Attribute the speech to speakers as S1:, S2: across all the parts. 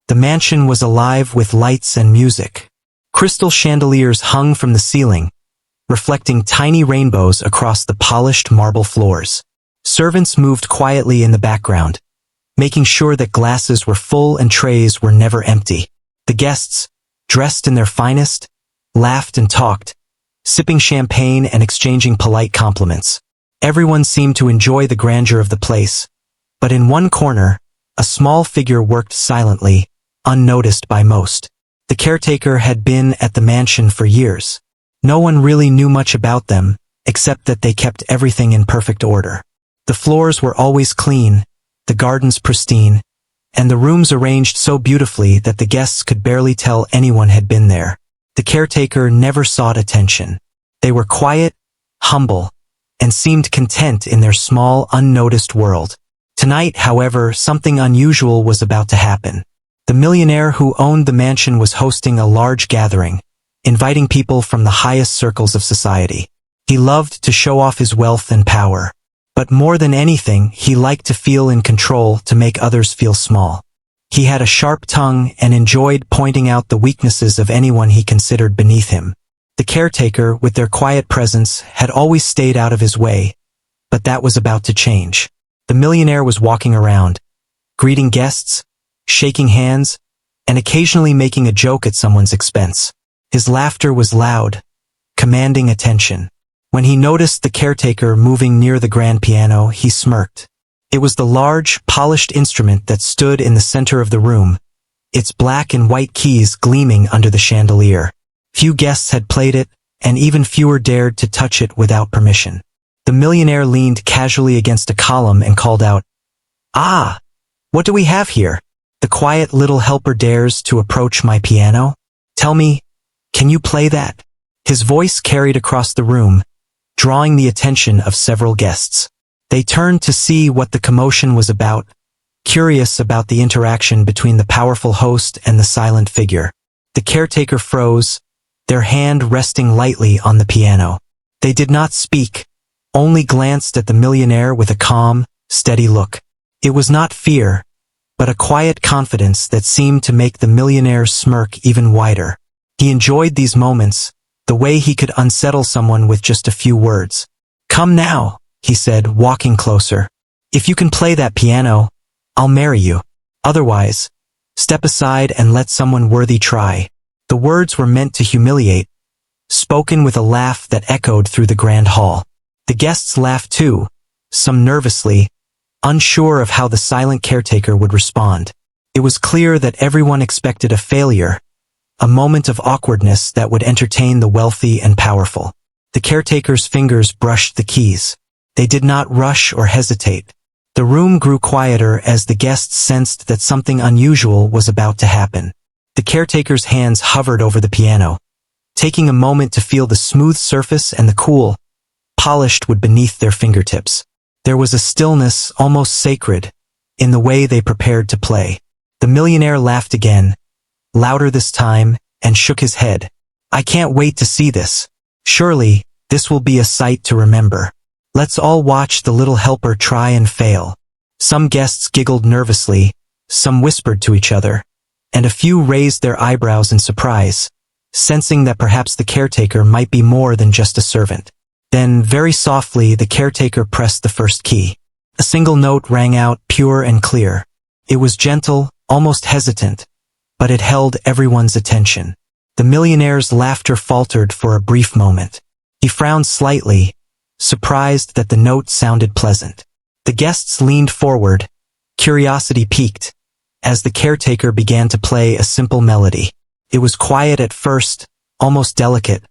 S1: The mansion was alive with lights and music. Crystal chandeliers hung from the ceiling, reflecting tiny rainbows across the polished marble floors. Servants moved quietly in the background, making sure that glasses were full and trays were never empty. The guests, dressed in their finest, laughed and talked, sipping champagne and exchanging polite compliments. Everyone seemed to enjoy the grandeur of the place, but in one corner, a small figure worked silently, unnoticed by most. The caretaker had been at the mansion for years. No one really knew much about them, except that they kept everything in perfect order. The floors were always clean, the gardens pristine, and the rooms arranged so beautifully that the guests could barely tell anyone had been there. The caretaker never sought attention. They were quiet, humble, and seemed content in their small, unnoticed world. Tonight, however, something unusual was about to happen. The millionaire who owned the mansion was hosting a large gathering, inviting people from the highest circles of society. He loved to show off his wealth and power. But more than anything, he liked to feel in control, to make others feel small. He had a sharp tongue and enjoyed pointing out the weaknesses of anyone he considered beneath him. The caretaker, with their quiet presence, had always stayed out of his way, but that was about to change. The millionaire was walking around, greeting guests, shaking hands, and occasionally making a joke at someone's expense. His laughter was loud, commanding attention. When he noticed the caretaker moving near the grand piano, he smirked. It was the large, polished instrument that stood in the center of the room, its black and white keys gleaming under the chandelier. Few guests had played it, and even fewer dared to touch it without permission. The millionaire leaned casually against a column and called out, "Ah, what do we have here? The quiet little helper dares to approach my piano? Tell me, can you play that?" His voice carried across the room, drawing the attention of several guests. They turned to see what the commotion was about, curious about the interaction between the powerful host and the silent figure. The caretaker froze, their hand resting lightly on the piano. They did not speak, only glanced at the millionaire with a calm, steady look. It was not fear, but a quiet confidence that seemed to make the millionaire smirk even wider. He enjoyed these moments, the way he could unsettle someone with just a few words. "Come now," he said, walking closer. "If you can play that piano, I'll marry you. Otherwise, step aside and let someone worthy try." The words were meant to humiliate, spoken with a laugh that echoed through the grand hall. The guests laughed too, some nervously, unsure of how the silent caretaker would respond. It was clear that everyone expected a failure, a moment of awkwardness that would entertain the wealthy and powerful. The caretaker's fingers brushed the keys. They did not rush or hesitate. The room grew quieter as the guests sensed that something unusual was about to happen. The caretaker's hands hovered over the piano, taking a moment to feel the smooth surface and the cool, polished wood beneath their fingertips. There was a stillness almost sacred in the way they prepared to play. The millionaire laughed again, louder this time, and shook his head. "I can't wait to see this. Surely, this will be a sight to remember. Let's all watch the little helper try and fail." Some guests giggled nervously, some whispered to each other, and a few raised their eyebrows in surprise, sensing that perhaps the caretaker might be more than just a servant. Then, very softly, the caretaker pressed the first key. A single note rang out, pure and clear. It was gentle, almost hesitant, but it held everyone's attention. The millionaire's laughter faltered for a brief moment. He frowned slightly, surprised that the note sounded pleasant. The guests leaned forward, curiosity piqued, as the caretaker began to play a simple melody. It was quiet at first, almost delicate,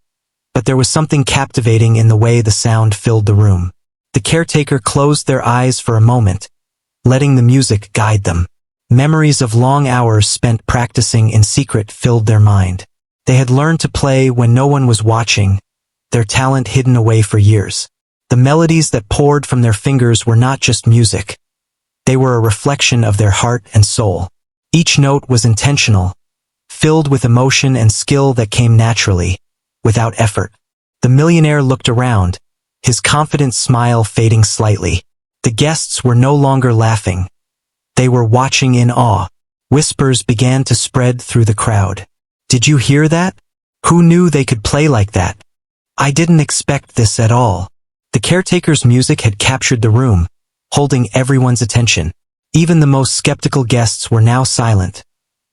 S1: but there was something captivating in the way the sound filled the room. The caretaker closed their eyes for a moment, letting the music guide them. Memories of long hours spent practicing in secret filled their mind. They had learned to play when no one was watching, their talent hidden away for years. The melodies that poured from their fingers were not just music. They were a reflection of their heart and soul. Each note was intentional, filled with emotion and skill that came naturally, without effort. The millionaire looked around, his confident smile fading slightly. The guests were no longer laughing. They were watching in awe. Whispers began to spread through the crowd. "Did you hear that? Who knew they could play like that? I didn't expect this at all." The caretaker's music had captured the room, holding everyone's attention. Even the most skeptical guests were now silent,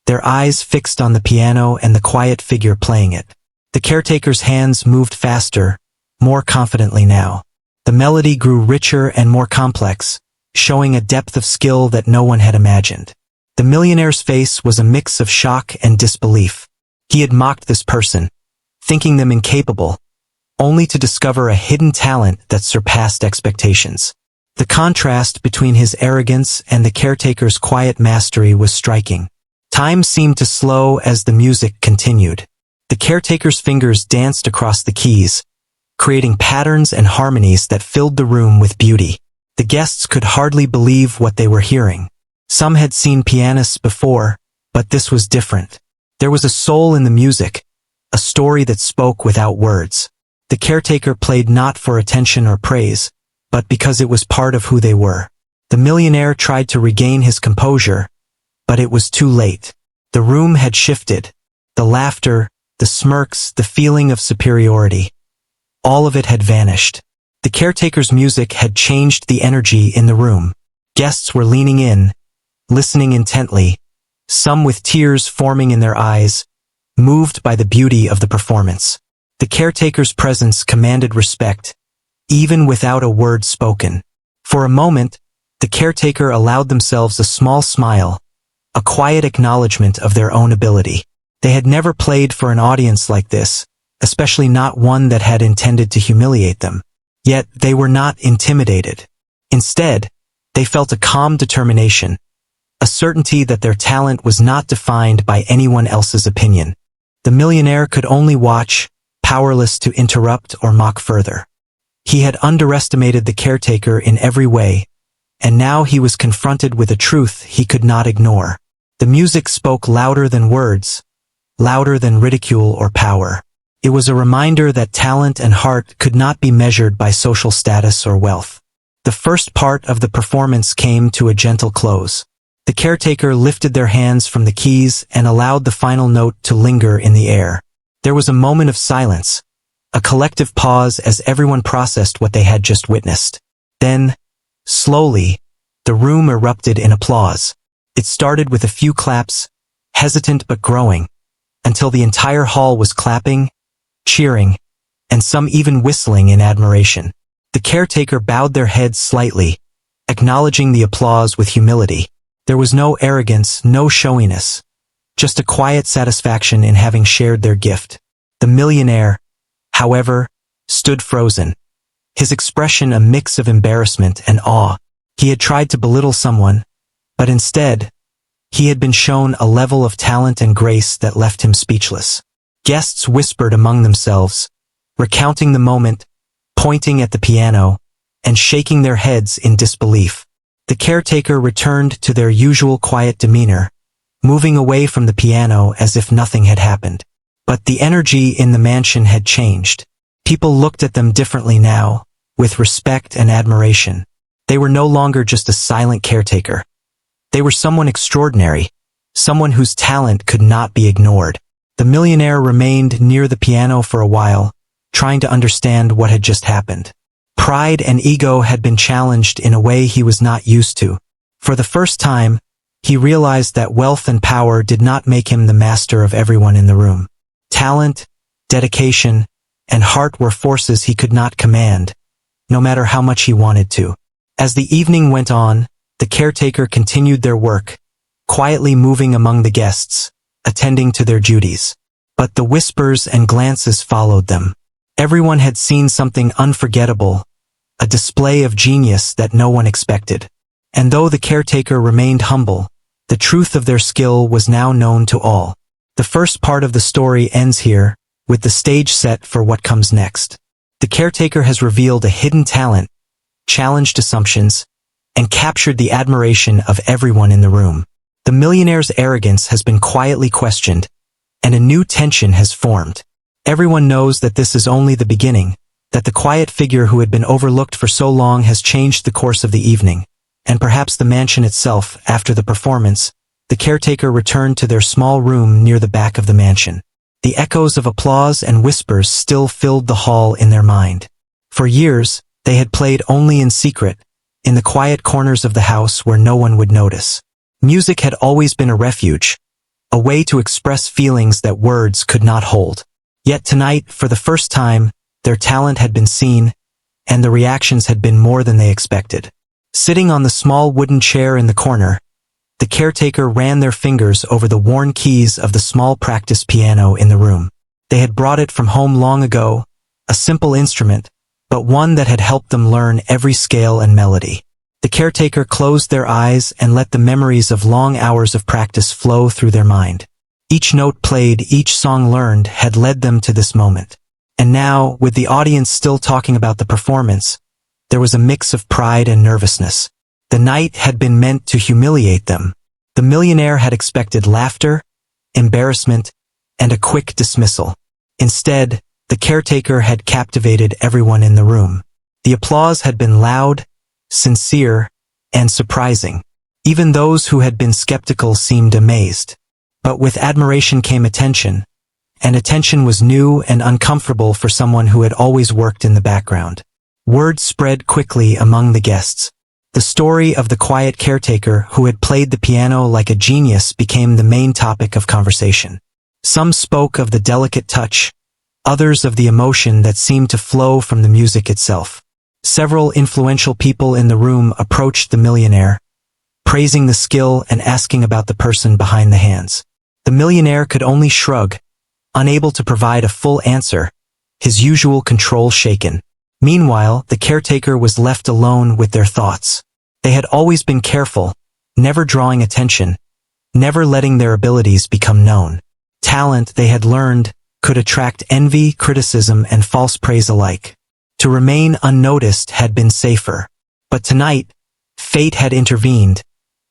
S1: their eyes fixed on the piano and the quiet figure playing it. The caretaker's hands moved faster, more confidently now. The melody grew richer and more complex, showing a depth of skill that no one had imagined. The millionaire's face was a mix of shock and disbelief. He had mocked this person, thinking them incapable, only to discover a hidden talent that surpassed expectations. The contrast between his arrogance and the caretaker's quiet mastery was striking. Time seemed to slow as the music continued. The caretaker's fingers danced across the keys, creating patterns and harmonies that filled the room with beauty. The guests could hardly believe what they were hearing. Some had seen pianists before, but this was different. There was a soul in the music, a story that spoke without words. The caretaker played not for attention or praise, but because it was part of who they were. The millionaire tried to regain his composure, but it was too late. The room had shifted. The laughter, the smirks, the feeling of superiority. All of it had vanished. The caretaker's music had changed the energy in the room. Guests were leaning in, listening intently, some with tears forming in their eyes, moved by the beauty of the performance. The caretaker's presence commanded respect, even without a word spoken. For a moment, the caretaker allowed themselves a small smile, a quiet acknowledgement of their own ability. They had never played for an audience like this, especially not one that had intended to humiliate them. Yet they were not intimidated. Instead, they felt a calm determination, a certainty that their talent was not defined by anyone else's opinion. The millionaire could only watch, powerless to interrupt or mock further. He had underestimated the caretaker in every way, and now he was confronted with a truth he could not ignore. The music spoke louder than words, louder than ridicule or power. It was a reminder that talent and heart could not be measured by social status or wealth. The first part of the performance came to a gentle close. The caretaker lifted their hands from the keys and allowed the final note to linger in the air. There was a moment of silence, a collective pause as everyone processed what they had just witnessed. Then, slowly, the room erupted in applause. It started with a few claps, hesitant but growing, until the entire hall was clapping, cheering, and some even whistling in admiration. The caretaker bowed their heads slightly, acknowledging the applause with humility. There was no arrogance, no showiness, just a quiet satisfaction in having shared their gift. The millionaire, however, stood frozen, his expression a mix of embarrassment and awe. He had tried to belittle someone, but instead, he had been shown a level of talent and grace that left him speechless. Guests whispered among themselves, recounting the moment, pointing at the piano, and shaking their heads in disbelief. The caretaker returned to their usual quiet demeanor, moving away from the piano as if nothing had happened. But the energy in the mansion had changed. People looked at them differently now, with respect and admiration. They were no longer just a silent caretaker. They were someone extraordinary, someone whose talent could not be ignored. The millionaire remained near the piano for a while, trying to understand what had just happened. Pride and ego had been challenged in a way he was not used to. For the first time, he realized that wealth and power did not make him the master of everyone in the room. Talent, dedication, and heart were forces he could not command, no matter how much he wanted to. As the evening went on, the caretaker continued their work, quietly moving among the guests, attending to their duties. But the whispers and glances followed them. Everyone had seen something unforgettable, a display of genius that no one expected. And though the caretaker remained humble, the truth of their skill was now known to all. The first part of the story ends here, with the stage set for what comes next. The caretaker has revealed a hidden talent, challenged assumptions, and captured the admiration of everyone in the room. The millionaire's arrogance has been quietly questioned, and a new tension has formed. Everyone knows that this is only the beginning, that the quiet figure who had been overlooked for so long has changed the course of the evening, and perhaps the mansion itself, after the performance, the caretaker returned to their small room near the back of the mansion. The echoes of applause and whispers still filled the hall in their mind. For years, they had played only in secret, in the quiet corners of the house where no one would notice. Music had always been a refuge, a way to express feelings that words could not hold. Yet tonight, for the first time, their talent had been seen, and the reactions had been more than they expected. Sitting on the small wooden chair in the corner, the caretaker ran their fingers over the worn keys of the small practice piano in the room. They had brought it from home long ago, a simple instrument, but one that had helped them learn every scale and melody. The caretaker closed their eyes and let the memories of long hours of practice flow through their mind. Each note played, each song learned had led them to this moment. And now, with the audience still talking about the performance, there was a mix of pride and nervousness. The night had been meant to humiliate them. The millionaire had expected laughter, embarrassment, and a quick dismissal. Instead, the caretaker had captivated everyone in the room. The applause had been loud, sincere, and surprising. Even those who had been skeptical seemed amazed. But with admiration came attention, and attention was new and uncomfortable for someone who had always worked in the background. Word spread quickly among the guests. The story of the quiet caretaker who had played the piano like a genius became the main topic of conversation. Some spoke of the delicate touch, others of the emotion that seemed to flow from the music itself. Several influential people in the room approached the millionaire, praising the skill and asking about the person behind the hands. The millionaire could only shrug, unable to provide a full answer, his usual control shaken. Meanwhile, the caretaker was left alone with their thoughts. They had always been careful, never drawing attention, never letting their abilities become known. Talent, they had learned, could attract envy, criticism, and false praise alike. To remain unnoticed had been safer. But tonight, fate had intervened,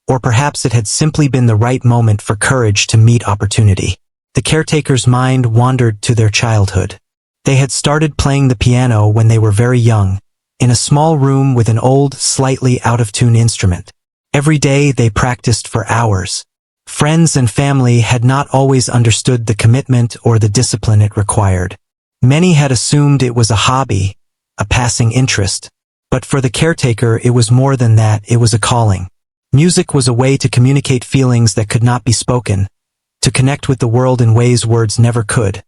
S1: or perhaps it had simply been the right moment for courage to meet opportunity. The caretaker's mind wandered to their childhood. They had started playing the piano when they were very young, in a small room with an old, slightly out-of-tune instrument. Every day they practiced for hours. Friends and family had not always understood the commitment or the discipline it required. Many had assumed it was a hobby, a passing interest. But for the caretaker it was more than that, it was a calling. Music was a way to communicate feelings that could not be spoken, to connect with the world in ways words never could.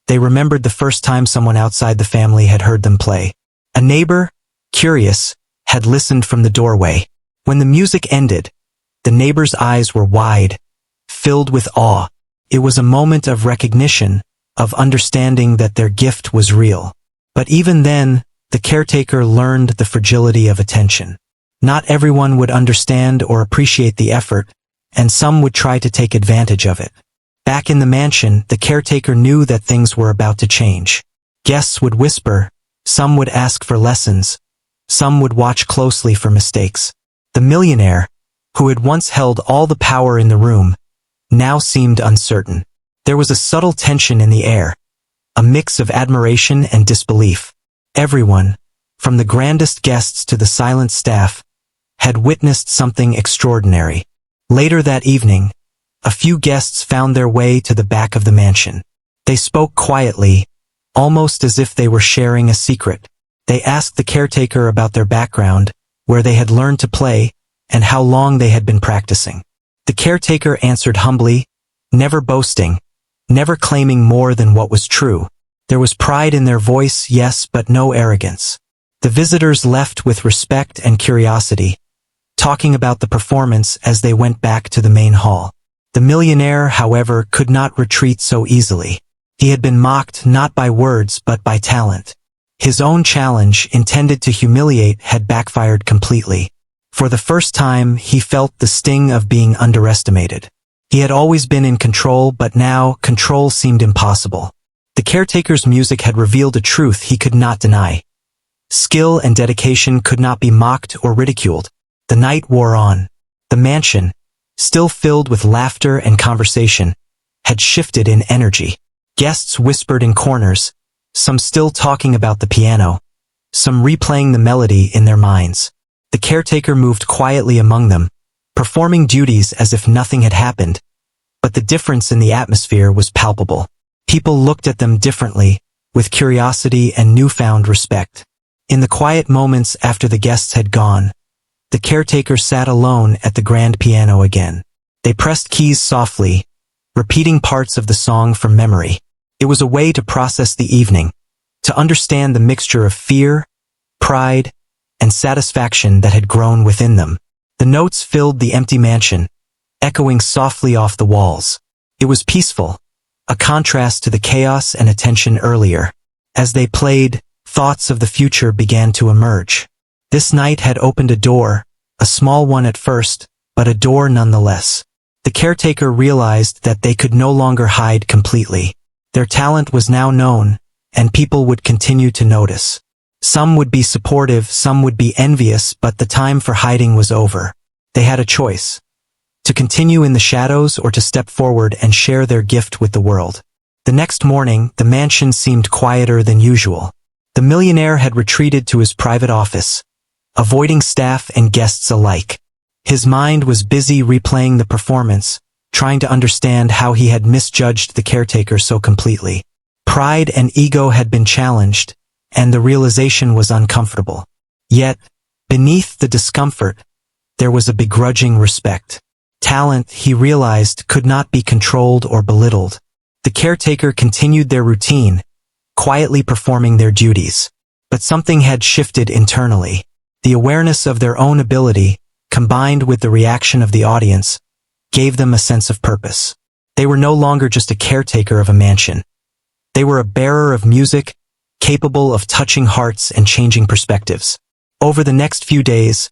S1: They remembered the first time someone outside the family had heard them play. A neighbor, curious, had listened from the doorway. When the music ended, the neighbor's eyes were wide, filled with awe. It was a moment of recognition, of understanding that their gift was real. But even then, the caretaker learned the fragility of attention. Not everyone would understand or appreciate the effort, and some would try to take advantage of it. Back in the mansion, the caretaker knew that things were about to change. Guests would whisper, some would ask for lessons, some would watch closely for mistakes. The millionaire, who had once held all the power in the room, now seemed uncertain. There was a subtle tension in the air, a mix of admiration and disbelief. Everyone, from the grandest guests to the silent staff, had witnessed something extraordinary. Later that evening, a few guests found their way to the back of the mansion. They spoke quietly, almost as if they were sharing a secret. They asked the caretaker about their background, where they had learned to play, and how long they had been practicing. The caretaker answered humbly, never boasting, never claiming more than what was true. There was pride in their voice, yes, but no arrogance. The visitors left with respect and curiosity, talking about the performance as they went back to the main hall. The millionaire, however, could not retreat so easily. He had been mocked not by words but by talent. His own challenge, intended to humiliate, had backfired completely. For the first time, he felt the sting of being underestimated. He had always been in control, but now control seemed impossible. The caretaker's music had revealed a truth he could not deny. Skill and dedication could not be mocked or ridiculed. The night wore on. The mansion, still filled with laughter and conversation, had shifted in energy. Guests whispered in corners, some still talking about the piano, some replaying the melody in their minds. The caretaker moved quietly among them, performing duties as if nothing had happened. But the difference in the atmosphere was palpable. People looked at them differently, with curiosity and newfound respect. In the quiet moments after the guests had gone, the caretaker sat alone at the grand piano again. They pressed keys softly, repeating parts of the song from memory. It was a way to process the evening, to understand the mixture of fear, pride, and satisfaction that had grown within them. The notes filled the empty mansion, echoing softly off the walls. It was peaceful, a contrast to the chaos and attention earlier. As they played, thoughts of the future began to emerge. This night had opened a door, a small one at first, but a door nonetheless. The caretaker realized that they could no longer hide completely. Their talent was now known, and people would continue to notice. Some would be supportive, some would be envious, but the time for hiding was over. They had a choice: to continue in the shadows or to step forward and share their gift with the world. The next morning, the mansion seemed quieter than usual. The millionaire had retreated to his private office, avoiding staff and guests alike. His mind was busy replaying the performance, trying to understand how he had misjudged the caretaker so completely. Pride and ego had been challenged, and the realization was uncomfortable. Yet, beneath the discomfort, there was a begrudging respect. Talent, he realized, could not be controlled or belittled. The caretaker continued their routine, quietly performing their duties. But something had shifted internally. The awareness of their own ability, combined with the reaction of the audience, gave them a sense of purpose. They were no longer just a caretaker of a mansion. They were a bearer of music, capable of touching hearts and changing perspectives. Over the next few days,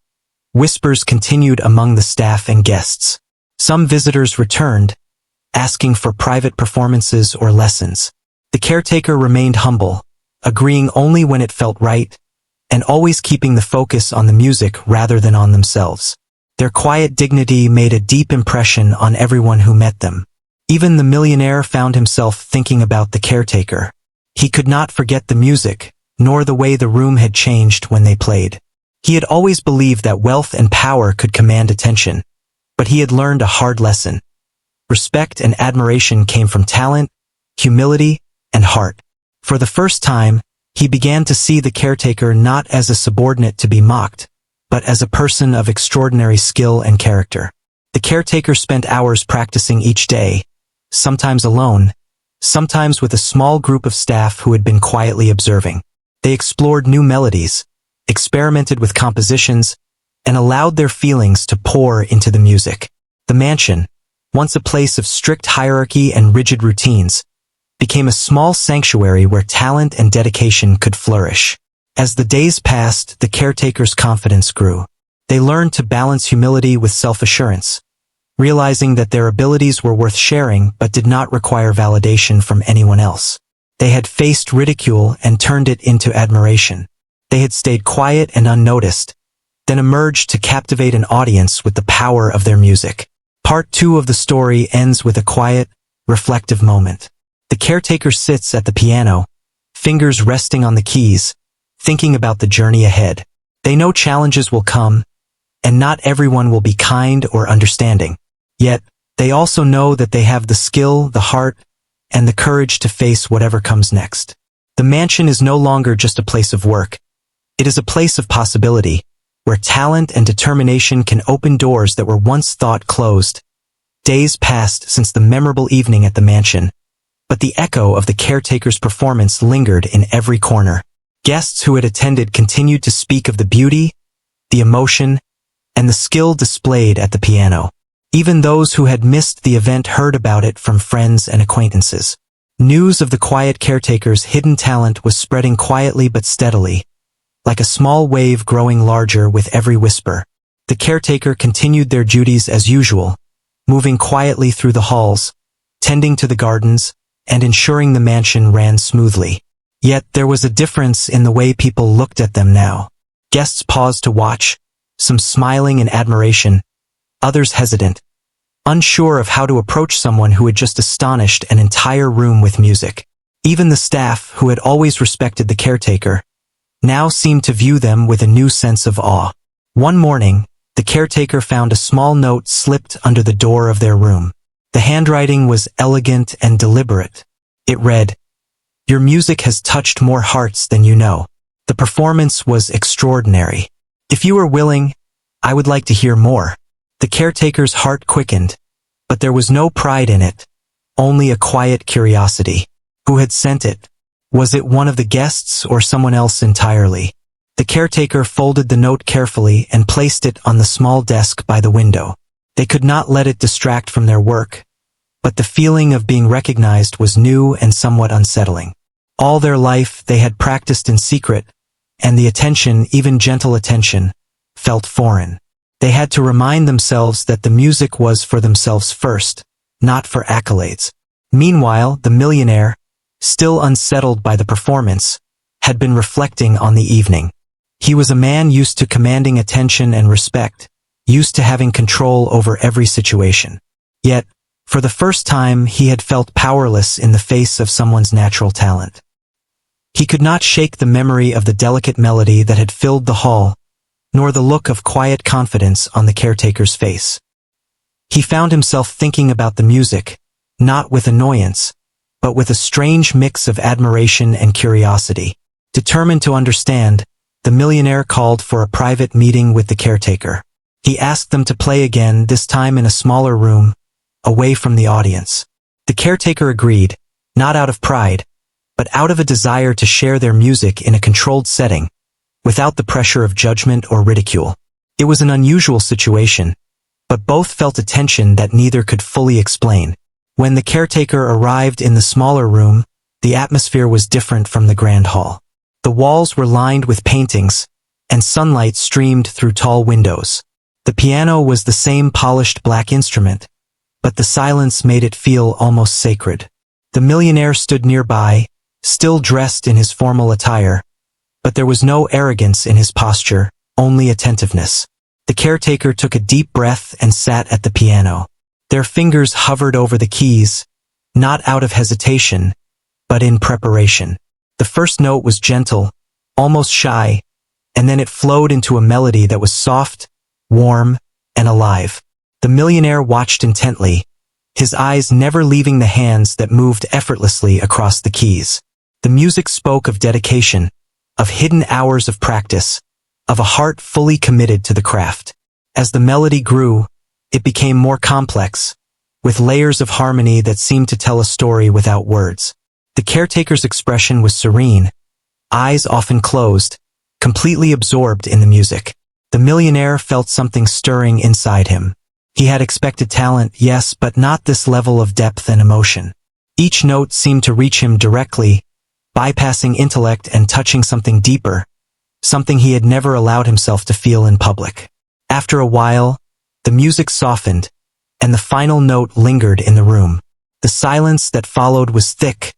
S1: whispers continued among the staff and guests. Some visitors returned, asking for private performances or lessons. The caretaker remained humble, agreeing only when it felt right, and always keeping the focus on the music rather than on themselves. Their quiet dignity made a deep impression on everyone who met them. Even the millionaire found himself thinking about the caretaker. He could not forget the music, nor the way the room had changed when they played. He had always believed that wealth and power could command attention, but he had learned a hard lesson. Respect and admiration came from talent, humility, and heart. For the first time, he began to see the caretaker not as a subordinate to be mocked, but as a person of extraordinary skill and character. The caretaker spent hours practicing each day, sometimes alone, sometimes with a small group of staff who had been quietly observing. They explored new melodies, experimented with compositions, and allowed their feelings to pour into the music. The mansion, once a place of strict hierarchy and rigid routines, became a small sanctuary where talent and dedication could flourish. As the days passed, the caretaker's confidence grew. They learned to balance humility with self-assurance, realizing that their abilities were worth sharing but did not require validation from anyone else. They had faced ridicule and turned it into admiration. They had stayed quiet and unnoticed, then emerged to captivate an audience with the power of their music. Part 2 of the story ends with a quiet, reflective moment. The caretaker sits at the piano, fingers resting on the keys, thinking about the journey ahead. They know challenges will come, and not everyone will be kind or understanding. Yet, they also know that they have the skill, the heart, and the courage to face whatever comes next. The mansion is no longer just a place of work. It is a place of possibility, where talent and determination can open doors that were once thought closed. Days passed since the memorable evening at the mansion, but the echo of the caretaker's performance lingered in every corner. Guests who had attended continued to speak of the beauty, the emotion, and the skill displayed at the piano. Even those who had missed the event heard about it from friends and acquaintances. News of the quiet caretaker's hidden talent was spreading quietly but steadily, like a small wave growing larger with every whisper. The caretaker continued their duties as usual, moving quietly through the halls, tending to the gardens, and ensuring the mansion ran smoothly. Yet there was a difference in the way people looked at them now. Guests paused to watch, some smiling in admiration, others hesitant, unsure of how to approach someone who had just astonished an entire room with music. Even the staff, who had always respected the caretaker, now seemed to view them with a new sense of awe. One morning, the caretaker found a small note slipped under the door of their room. The handwriting was elegant and deliberate. It read, "Your music has touched more hearts than you know. The performance was extraordinary. If you are willing, I would like to hear more." The caretaker's heart quickened, but there was no pride in it, only a quiet curiosity. Who had sent it? Was it one of the guests or someone else entirely? The caretaker folded the note carefully and placed it on the small desk by the window. They could not let it distract from their work, but the feeling of being recognized was new and somewhat unsettling. All their life they had practiced in secret, and the attention, even gentle attention, felt foreign. They had to remind themselves that the music was for themselves first, not for accolades. Meanwhile, the millionaire, still unsettled by the performance, had been reflecting on the evening. He was a man used to commanding attention and respect, used to having control over every situation. Yet, for the first time, he had felt powerless in the face of someone's natural talent. He could not shake the memory of the delicate melody that had filled the hall, nor the look of quiet confidence on the caretaker's face. He found himself thinking about the music, not with annoyance, but with a strange mix of admiration and curiosity. Determined to understand, the millionaire called for a private meeting with the caretaker. He asked them to play again, this time in a smaller room, away from the audience. The caretaker agreed, not out of pride, but out of a desire to share their music in a controlled setting, without the pressure of judgment or ridicule. It was an unusual situation, but both felt a tension that neither could fully explain. When the caretaker arrived in the smaller room, the atmosphere was different from the grand hall. The walls were lined with paintings, and sunlight streamed through tall windows. The piano was the same polished black instrument, but the silence made it feel almost sacred. The millionaire stood nearby, still dressed in his formal attire, but there was no arrogance in his posture, only attentiveness. The caretaker took a deep breath and sat at the piano. Their fingers hovered over the keys, not out of hesitation, but in preparation. The first note was gentle, almost shy, and then it flowed into a melody that was soft, warm, and alive. The millionaire watched intently, his eyes never leaving the hands that moved effortlessly across the keys. The music spoke of dedication, of hidden hours of practice, of a heart fully committed to the craft. As the melody grew, it became more complex, with layers of harmony that seemed to tell a story without words. The caretaker's expression was serene, eyes often closed, completely absorbed in the music. The millionaire felt something stirring inside him. He had expected talent, yes, but not this level of depth and emotion. Each note seemed to reach him directly, bypassing intellect and touching something deeper, something he had never allowed himself to feel in public. After a while, the music softened, and the final note lingered in the room. The silence that followed was thick,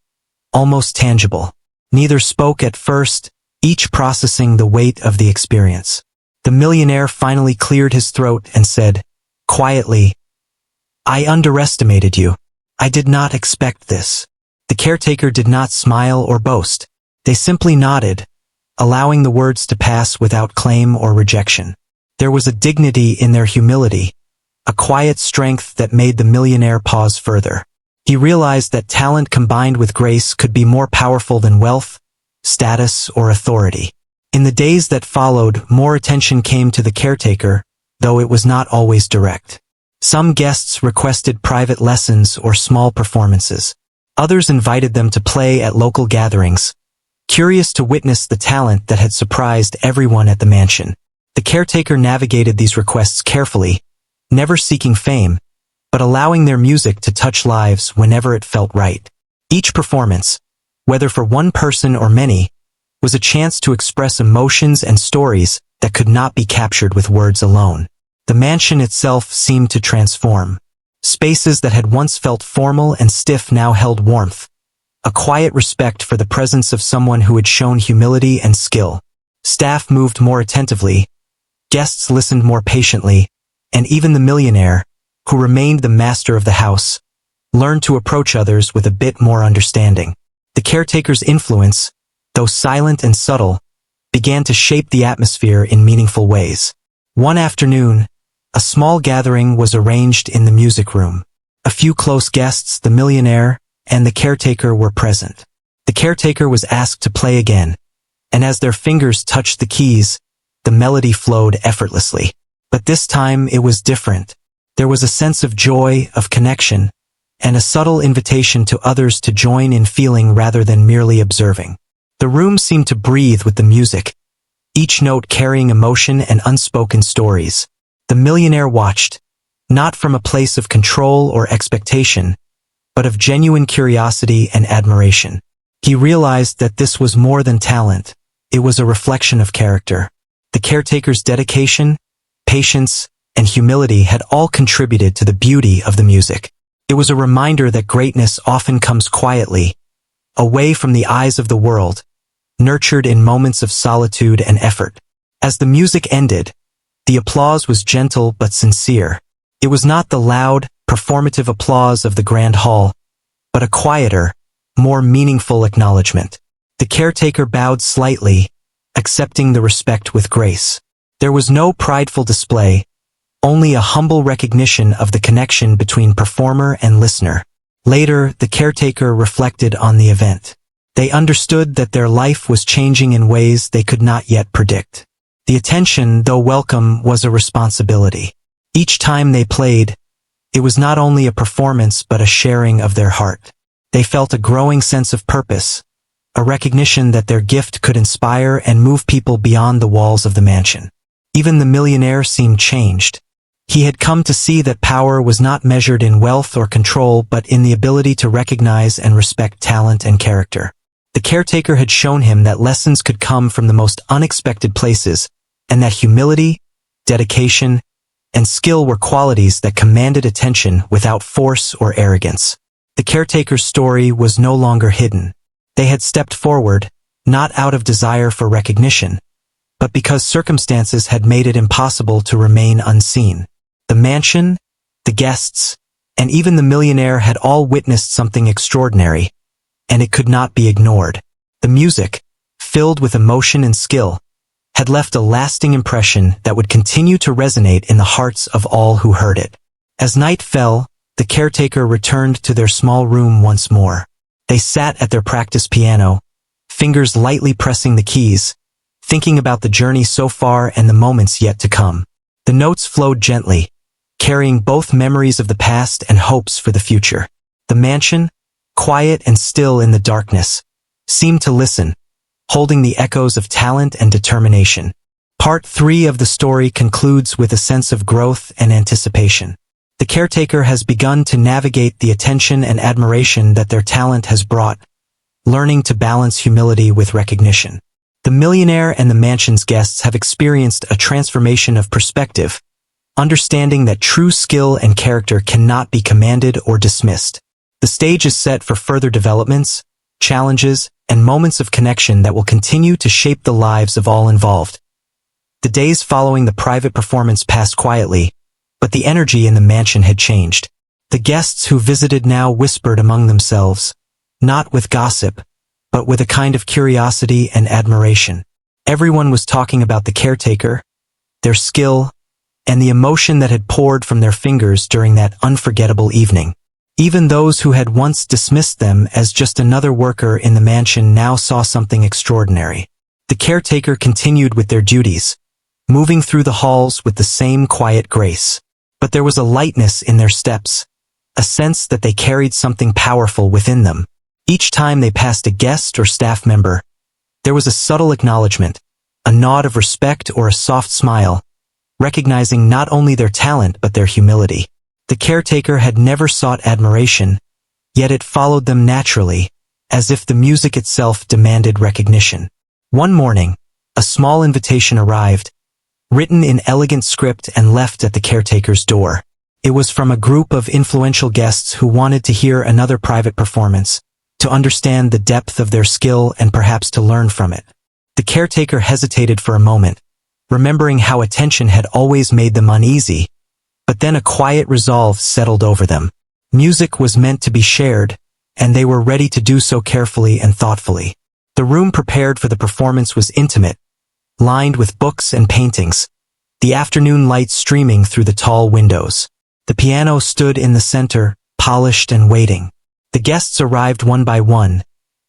S1: almost tangible. Neither spoke at first, each processing the weight of the experience. The millionaire finally cleared his throat and said, quietly, "I underestimated you. I did not expect this." The caretaker did not smile or boast. They simply nodded, allowing the words to pass without claim or rejection. There was a dignity in their humility, a quiet strength that made the millionaire pause further. He realized that talent combined with grace could be more powerful than wealth, status, or authority. In the days that followed, more attention came to the caretaker, though it was not always direct. Some guests requested private lessons or small performances. Others invited them to play at local gatherings, curious to witness the talent that had surprised everyone at the mansion. The caretaker navigated these requests carefully, never seeking fame, but allowing their music to touch lives whenever it felt right. Each performance, whether for one person or many, was a chance to express emotions and stories that could not be captured with words alone. The mansion itself seemed to transform. Spaces that had once felt formal and stiff now held warmth, a quiet respect for the presence of someone who had shown humility and skill. Staff moved more attentively, guests listened more patiently, and even the millionaire, who remained the master of the house, learned to approach others with a bit more understanding. The caretaker's influence, though silent and subtle, began to shape the atmosphere in meaningful ways. One afternoon, a small gathering was arranged in the music room. A few close guests, the millionaire and the caretaker, were present. The caretaker was asked to play again, and as their fingers touched the keys, the melody flowed effortlessly. But this time it was different. There was a sense of joy, of connection, and a subtle invitation to others to join in feeling rather than merely observing. The room seemed to breathe with the music, each note carrying emotion and unspoken stories. The millionaire watched, not from a place of control or expectation, but of genuine curiosity and admiration. He realized that this was more than talent. It was a reflection of character. The caretaker's dedication, patience, and humility had all contributed to the beauty of the music. It was a reminder that greatness often comes quietly, away from the eyes of the world, nurtured in moments of solitude and effort. As the music ended, the applause was gentle but sincere. It was not the loud, performative applause of the grand hall, but a quieter, more meaningful acknowledgement. The caretaker bowed slightly, accepting the respect with grace. There was no prideful display, only a humble recognition of the connection between performer and listener. Later, the caretaker reflected on the event. They understood that their life was changing in ways they could not yet predict. The attention, though welcome, was a responsibility. Each time they played, it was not only a performance but a sharing of their heart. They felt a growing sense of purpose, a recognition that their gift could inspire and move people beyond the walls of the mansion. Even the millionaire seemed changed. He had come to see that power was not measured in wealth or control but in the ability to recognize and respect talent and character. The caretaker had shown him that lessons could come from the most unexpected places, and that humility, dedication, and skill were qualities that commanded attention without force or arrogance. The caretaker's story was no longer hidden. They had stepped forward, not out of desire for recognition, but because circumstances had made it impossible to remain unseen. The mansion, the guests, and even the millionaire had all witnessed something extraordinary, and it could not be ignored. The music, filled with emotion and skill, had left a lasting impression that would continue to resonate in the hearts of all who heard it. As night fell, the caretaker returned to their small room once more. They sat at their practice piano, fingers lightly pressing the keys, thinking about the journey so far and the moments yet to come. The notes flowed gently, carrying both memories of the past and hopes for the future. The mansion, quiet and still in the darkness, seemed to listen, holding the echoes of talent and determination. Part 3 of the story concludes with a sense of growth and anticipation. The caretaker has begun to navigate the attention and admiration that their talent has brought, learning to balance humility with recognition. The millionaire and the mansion's guests have experienced a transformation of perspective, understanding that true skill and character cannot be commanded or dismissed. The stage is set for further developments, challenges, and moments of connection that will continue to shape the lives of all involved. The days following the private performance passed quietly, but the energy in the mansion had changed. The guests who visited now whispered among themselves, not with gossip, but with a kind of curiosity and admiration. Everyone was talking about the caretaker, their skill, and the emotion that had poured from their fingers during that unforgettable evening. Even those who had once dismissed them as just another worker in the mansion now saw something extraordinary. The caretaker continued with their duties, moving through the halls with the same quiet grace. But there was a lightness in their steps, a sense that they carried something powerful within them. Each time they passed a guest or staff member, there was a subtle acknowledgement, a nod of respect or a soft smile, recognizing not only their talent but their humility. The caretaker had never sought admiration, yet it followed them naturally, as if the music itself demanded recognition. One morning, a small invitation arrived, written in elegant script and left at the caretaker's door. It was from a group of influential guests who wanted to hear another private performance, to understand the depth of their skill and perhaps to learn from it. The caretaker hesitated for a moment, remembering how attention had always made them uneasy, but then a quiet resolve settled over them. Music was meant to be shared, and they were ready to do so carefully and thoughtfully. The room prepared for the performance was intimate, lined with books and paintings, the afternoon light streaming through the tall windows. The piano stood in the center, polished and waiting. The guests arrived one by one,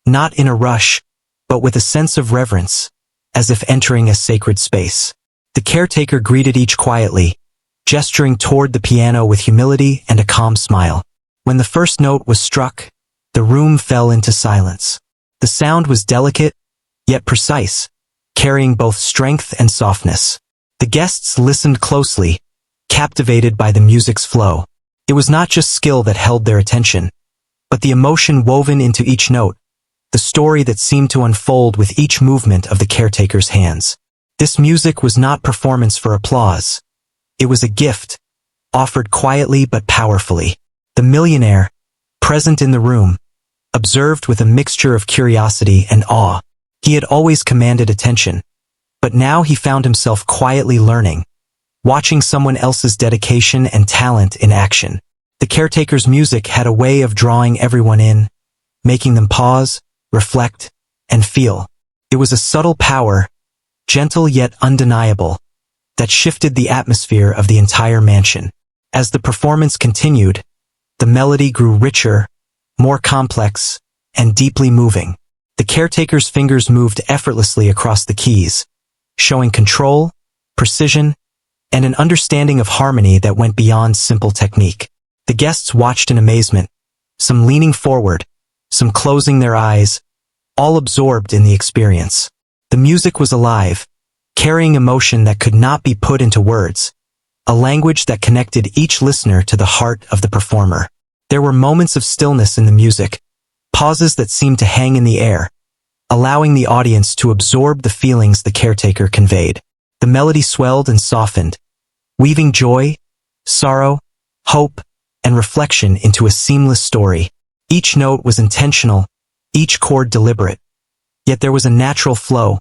S1: not in a rush, but with a sense of reverence, as if entering a sacred space. The caretaker greeted each quietly, gesturing toward the piano with humility and a calm smile. When the first note was struck, the room fell into silence. The sound was delicate, yet precise, carrying both strength and softness. The guests listened closely, captivated by the music's flow. It was not just skill that held their attention, but the emotion woven into each note, the story that seemed to unfold with each movement of the caretaker's hands. This music was not performance for applause. It was a gift, offered quietly but powerfully. The millionaire, present in the room, observed with a mixture of curiosity and awe. He had always commanded attention, but now he found himself quietly learning, watching someone else's dedication and talent in action. The caretaker's music had a way of drawing everyone in, making them pause, reflect, and feel. It was a subtle power, gentle yet undeniable, that shifted the atmosphere of the entire mansion. As the performance continued, the melody grew richer, more complex, and deeply moving. The caretaker's fingers moved effortlessly across the keys, showing control, precision, and an understanding of harmony that went beyond simple technique. The guests watched in amazement, some leaning forward, some closing their eyes, all absorbed in the experience. The music was alive, carrying emotion that could not be put into words, a language that connected each listener to the heart of the performer. There were moments of stillness in the music, pauses that seemed to hang in the air, allowing the audience to absorb the feelings the caretaker conveyed. The melody swelled and softened, weaving joy, sorrow, hope, and reflection into a seamless story. Each note was intentional, each chord deliberate, yet there was a natural flow,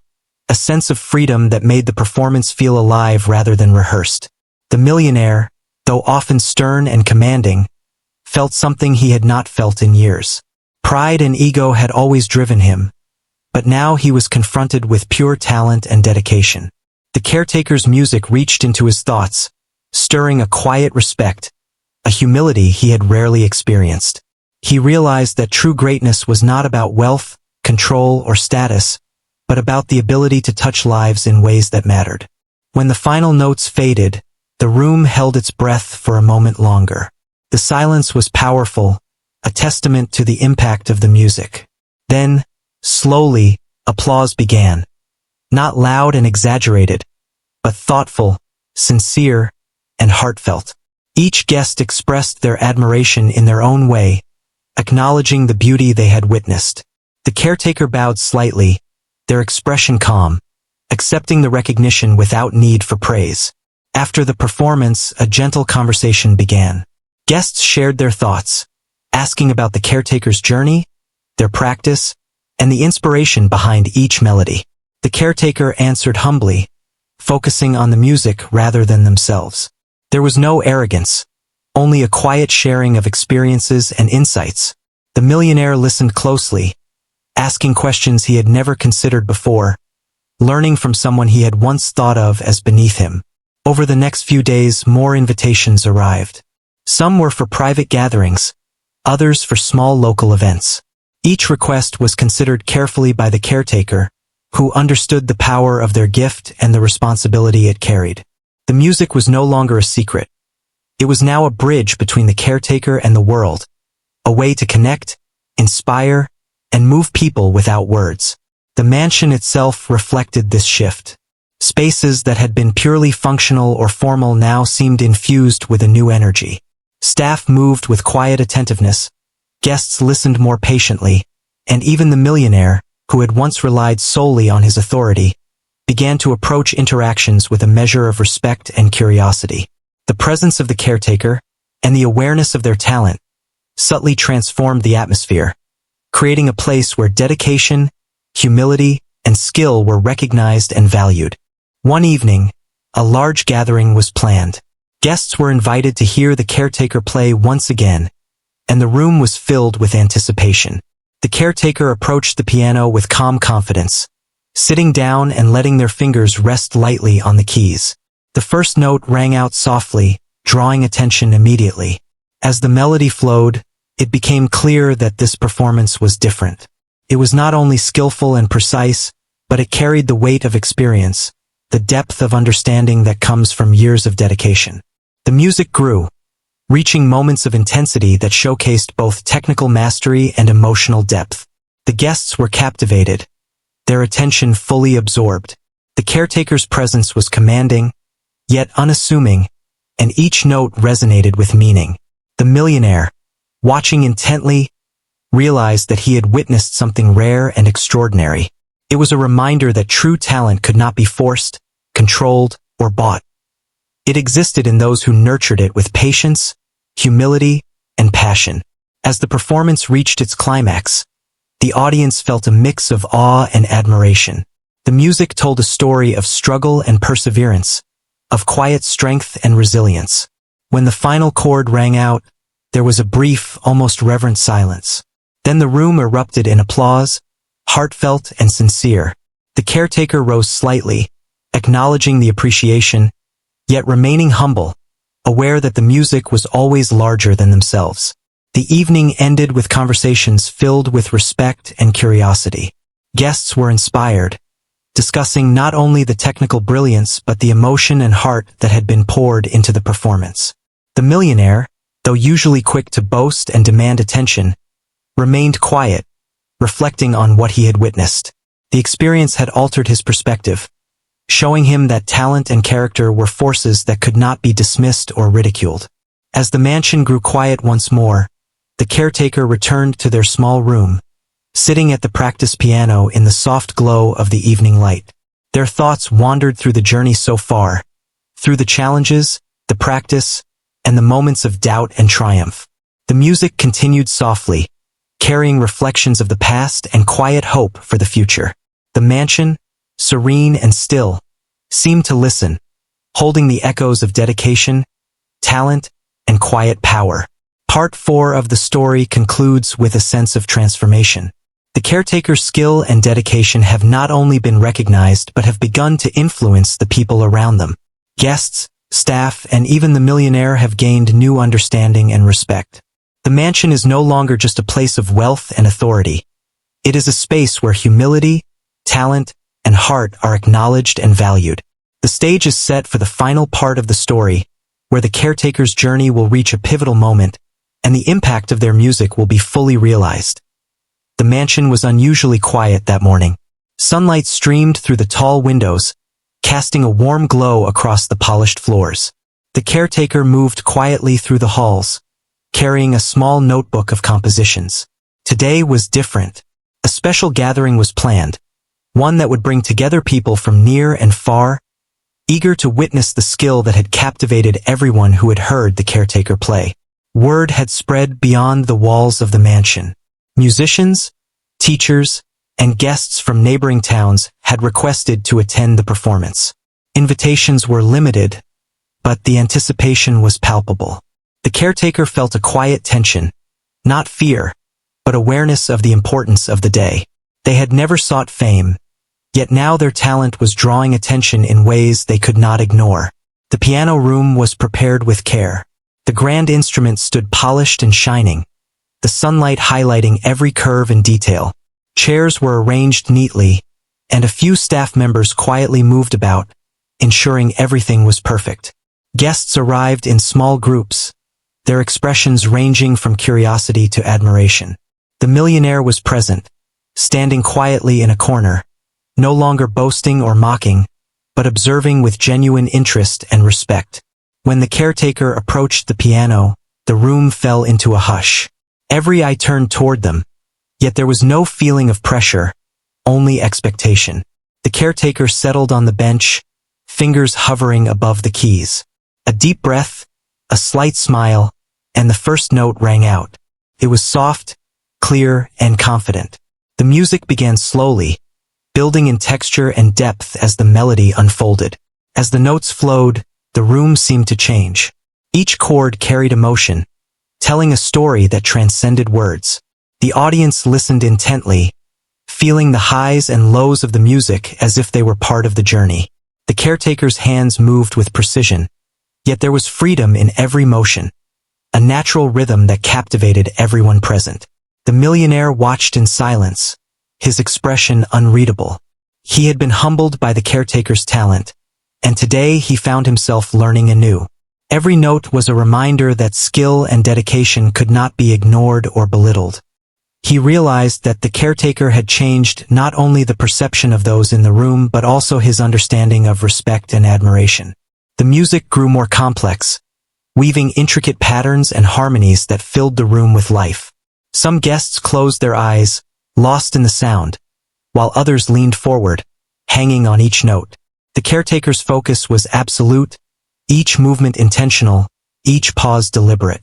S1: a sense of freedom that made the performance feel alive rather than rehearsed. The millionaire, though often stern and commanding, felt something he had not felt in years. Pride and ego had always driven him, but now he was confronted with pure talent and dedication. The caretaker's music reached into his thoughts, stirring a quiet respect, a humility he had rarely experienced. He realized that true greatness was not about wealth, control, or status, but about the ability to touch lives in ways that mattered. When the final notes faded, the room held its breath for a moment longer. The silence was powerful, a testament to the impact of the music. Then, slowly, applause began. Not loud and exaggerated, but thoughtful, sincere, and heartfelt. Each guest expressed their admiration in their own way, acknowledging the beauty they had witnessed. The caretaker bowed slightly, their expression calm, accepting the recognition without need for praise. After the performance, a gentle conversation began. Guests shared their thoughts, asking about the caretaker's journey, their practice, and the inspiration behind each melody. The caretaker answered humbly, focusing on the music rather than themselves. There was no arrogance, only a quiet sharing of experiences and insights. The millionaire listened closely, asking questions he had never considered before, learning from someone he had once thought of as beneath him. Over the next few days, more invitations arrived. Some were for private gatherings, others for small local events. Each request was considered carefully by the caretaker, who understood the power of their gift and the responsibility it carried. The music was no longer a secret. It was now a bridge between the caretaker and the world, a way to connect, inspire, and move people without words. The mansion itself reflected this shift. Spaces that had been purely functional or formal now seemed infused with a new energy. Staff moved with quiet attentiveness, guests listened more patiently, and even the millionaire, who had once relied solely on his authority, began to approach interactions with a measure of respect and curiosity. The presence of the caretaker, and the awareness of their talent, subtly transformed the atmosphere, creating a place where dedication, humility, and skill were recognized and valued. One evening, a large gathering was planned. Guests were invited to hear the caretaker play once again, and the room was filled with anticipation. The caretaker approached the piano with calm confidence, sitting down and letting their fingers rest lightly on the keys. The first note rang out softly, drawing attention immediately. As the melody flowed, it became clear that this performance was different. It was not only skillful and precise, but it carried the weight of experience, the depth of understanding that comes from years of dedication. The music grew, reaching moments of intensity that showcased both technical mastery and emotional depth. The guests were captivated, their attention fully absorbed. The caretaker's presence was commanding, yet unassuming, and each note resonated with meaning. The millionaire, watching intently, realized that he had witnessed something rare and extraordinary. It was a reminder that true talent could not be forced, controlled, or bought. It existed in those who nurtured it with patience, humility, and passion. As the performance reached its climax, the audience felt a mix of awe and admiration. The music told a story of struggle and perseverance, of quiet strength and resilience. When the final chord rang out, there was a brief, almost reverent silence. Then the room erupted in applause, heartfelt and sincere. The caretaker rose slightly, acknowledging the appreciation, yet remaining humble, aware that the music was always larger than themselves. The evening ended with conversations filled with respect and curiosity. Guests were inspired, discussing not only the technical brilliance but the emotion and heart that had been poured into the performance. The millionaire, though usually quick to boast and demand attention, remained quiet, reflecting on what he had witnessed. The experience had altered his perspective, showing him that talent and character were forces that could not be dismissed or ridiculed. As the mansion grew quiet once more, the caretaker returned to their small room, sitting at the practice piano in the soft glow of the evening light. Their thoughts wandered through the journey so far, through the challenges, the practice, and the moments of doubt and triumph. The music continued softly, carrying reflections of the past and quiet hope for the future. The mansion, serene and still, seemed to listen, holding the echoes of dedication, talent, and quiet power. Part 4 of the story concludes with a sense of transformation. The caretaker's skill and dedication have not only been recognized but have begun to influence the people around them. Guests, staff, and even the millionaire have gained new understanding and respect. The mansion is no longer just a place of wealth and authority. It is a space where humility, talent, and heart are acknowledged and valued. The stage is set for the final part of the story, where the caretaker's journey will reach a pivotal moment, and the impact of their music will be fully realized. The mansion was unusually quiet that morning. Sunlight streamed through the tall windows, casting a warm glow across the polished floors. The caretaker moved quietly through the halls, carrying a small notebook of compositions. Today was different. A special gathering was planned, one that would bring together people from near and far, eager to witness the skill that had captivated everyone who had heard the caretaker play. Word had spread beyond the walls of the mansion. Musicians, teachers, and guests from neighboring towns had requested to attend the performance. Invitations were limited, but the anticipation was palpable. The caretaker felt a quiet tension, not fear, but awareness of the importance of the day. They had never sought fame, yet now their talent was drawing attention in ways they could not ignore. The piano room was prepared with care. The grand instrument stood polished and shining, the sunlight highlighting every curve and detail. Chairs were arranged neatly, and a few staff members quietly moved about, ensuring everything was perfect. Guests arrived in small groups, their expressions ranging from curiosity to admiration. The millionaire was present, standing quietly in a corner, no longer boasting or mocking, but observing with genuine interest and respect. When the caretaker approached the piano, the room fell into a hush. Every eye turned toward them, yet there was no feeling of pressure, only expectation. The caretaker settled on the bench, fingers hovering above the keys. A deep breath, a slight smile, and the first note rang out. It was soft, clear, and confident. The music began slowly, building in texture and depth as the melody unfolded. As the notes flowed, the room seemed to change. Each chord carried emotion, telling a story that transcended words. The audience listened intently, feeling the highs and lows of the music as if they were part of the journey. The caretaker's hands moved with precision, yet there was freedom in every motion, a natural rhythm that captivated everyone present. The millionaire watched in silence, his expression unreadable. He had been humbled by the caretaker's talent, and today he found himself learning anew. Every note was a reminder that skill and dedication could not be ignored or belittled. He realized that the caretaker had changed not only the perception of those in the room but also his understanding of respect and admiration. The music grew more complex, weaving intricate patterns and harmonies that filled the room with life. Some guests closed their eyes, lost in the sound, while others leaned forward, hanging on each note. The caretaker's focus was absolute, each movement intentional, each pause deliberate.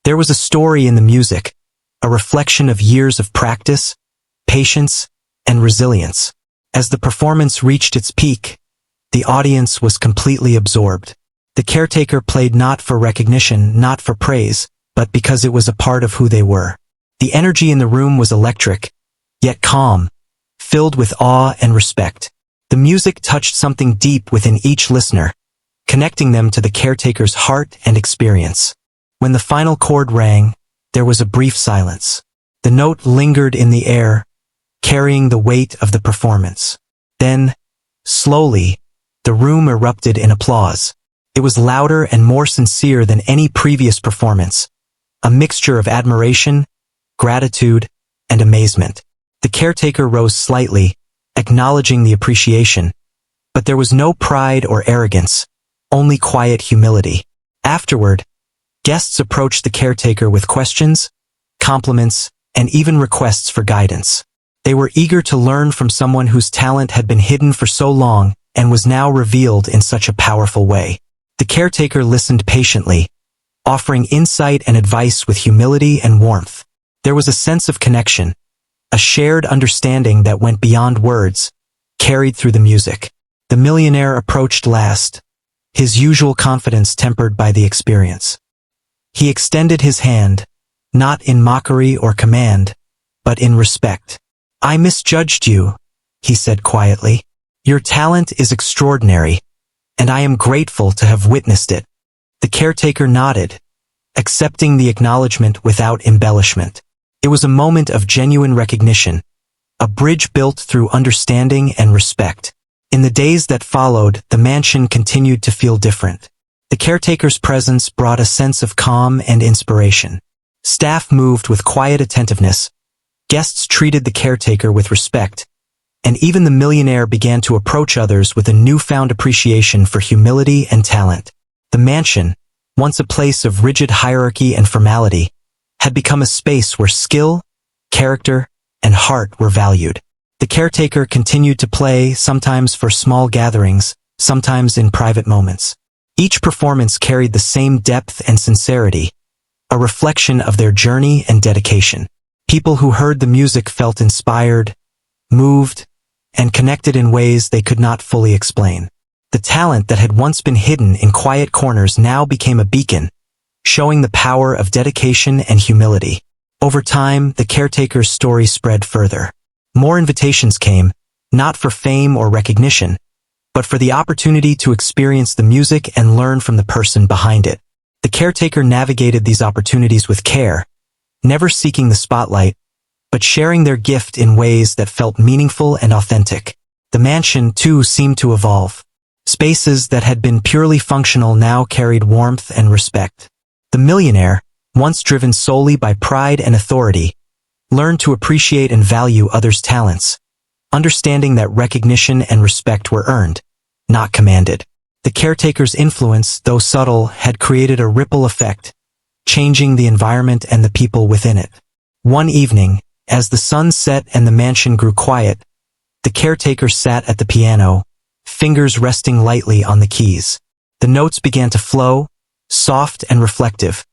S1: There was a story in the music, a reflection of years of practice, patience, and resilience. As the performance reached its peak, the audience was completely absorbed. The caretaker played not for recognition, not for praise, but because it was a part of who they were. The energy in the room was electric, yet calm, filled with awe and respect. The music touched something deep within each listener, connecting them to the caretaker's heart and experience. When the final chord rang, there was a brief silence. The note lingered in the air, carrying the weight of the performance. Then, slowly, the room erupted in applause. It was louder and more sincere than any previous performance, a mixture of admiration, gratitude, and amazement. The caretaker rose slightly, acknowledging the appreciation, but there was no pride or arrogance, only quiet humility. Afterward, guests approached the caretaker with questions, compliments, and even requests for guidance. They were eager to learn from someone whose talent had been hidden for so long and was now revealed in such a powerful way. The caretaker listened patiently, offering insight and advice with humility and warmth. There was a sense of connection, a shared understanding that went beyond words, carried through the music. The millionaire approached last, his usual confidence tempered by the experience. He extended his hand, not in mockery or command, but in respect. "I misjudged you," he said quietly. "Your talent is extraordinary, and I am grateful to have witnessed it." The caretaker nodded, accepting the acknowledgement without embellishment. It was a moment of genuine recognition, a bridge built through understanding and respect. In the days that followed, the mansion continued to feel different. The caretaker's presence brought a sense of calm and inspiration. Staff moved with quiet attentiveness, guests treated the caretaker with respect, and even the millionaire began to approach others with a newfound appreciation for humility and talent. The mansion, once a place of rigid hierarchy and formality, had become a space where skill, character, and heart were valued. The caretaker continued to play, sometimes for small gatherings, sometimes in private moments. Each performance carried the same depth and sincerity, a reflection of their journey and dedication. People who heard the music felt inspired, moved, and connected in ways they could not fully explain. The talent that had once been hidden in quiet corners now became a beacon, showing the power of dedication and humility. Over time, the caretaker's story spread further. More invitations came, not for fame or recognition, but for the opportunity to experience the music and learn from the person behind it. The caretaker navigated these opportunities with care, never seeking the spotlight, but sharing their gift in ways that felt meaningful and authentic. The mansion, too, seemed to evolve. Spaces that had been purely functional now carried warmth and respect. The millionaire, once driven solely by pride and authority, learned to appreciate and value others' talents, understanding that recognition and respect were earned, not commanded. The caretaker's influence, though subtle, had created a ripple effect, changing the environment and the people within it. One evening, as the sun set and the mansion grew quiet, the caretaker sat at the piano, fingers resting lightly on the keys. The notes began to flow, soft and reflective,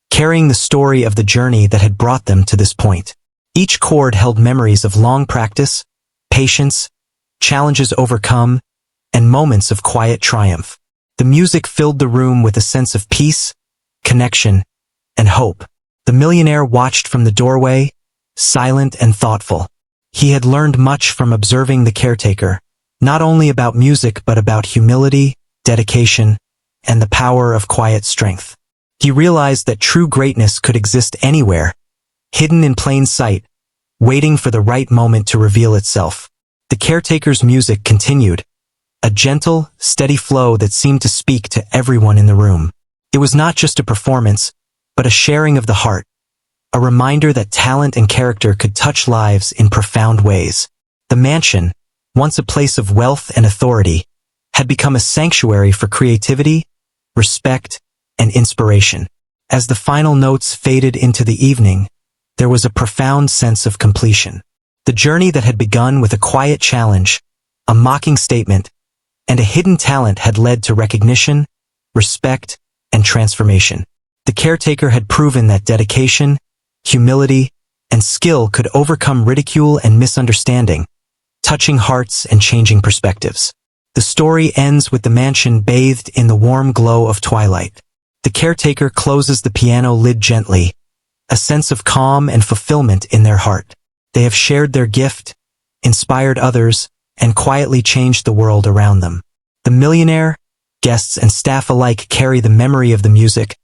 S1: carrying the story of the journey that had brought them to this point. Each chord held memories of long practice, patience, challenges overcome, and moments of quiet triumph. The music filled the room with a sense of peace, connection, and hope. The millionaire watched from the doorway, silent and thoughtful. He had learned much from observing the caretaker, not only about music but about humility, dedication, and the power of quiet strength. He realized that true greatness could exist anywhere, hidden in plain sight, waiting for the right moment to reveal itself. The Caretaker's music continued, a gentle, steady flow that seemed to speak to everyone in the room. It was not just a performance, but a sharing of the heart, a reminder that talent and character could touch lives in profound ways. The mansion, once a place of wealth and authority, had become a sanctuary for creativity, respect, and inspiration. As the final notes faded into the evening, there was a profound sense of completion. The journey that had begun with a quiet challenge, a mocking statement, and a hidden talent had led to recognition, respect, and transformation. The Caretaker had proven that dedication, humility, and skill could overcome ridicule and misunderstanding, touching hearts and changing perspectives. The story ends with the mansion bathed in the warm glow of twilight. The Caretaker closes the piano lid gently, a sense of calm and fulfillment in their heart. They have shared their gift, inspired others, and quietly changed the world around them. The millionaire, guests and staff alike carry the memory of the music,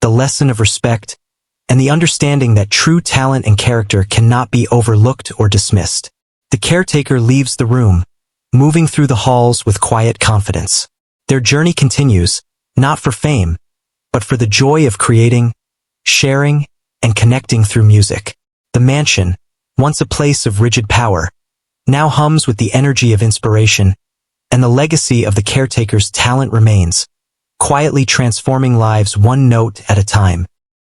S1: the lesson of respect, and the understanding that true talent and character cannot be overlooked or dismissed. The Caretaker leaves the room, moving through the halls with quiet confidence. Their journey continues, not for fame, but for the joy of creating, sharing, and connecting through music. The mansion, once a place of rigid power, now hums with the energy of inspiration, and the legacy of the Caretaker's talent remains, quietly transforming lives one note at a time.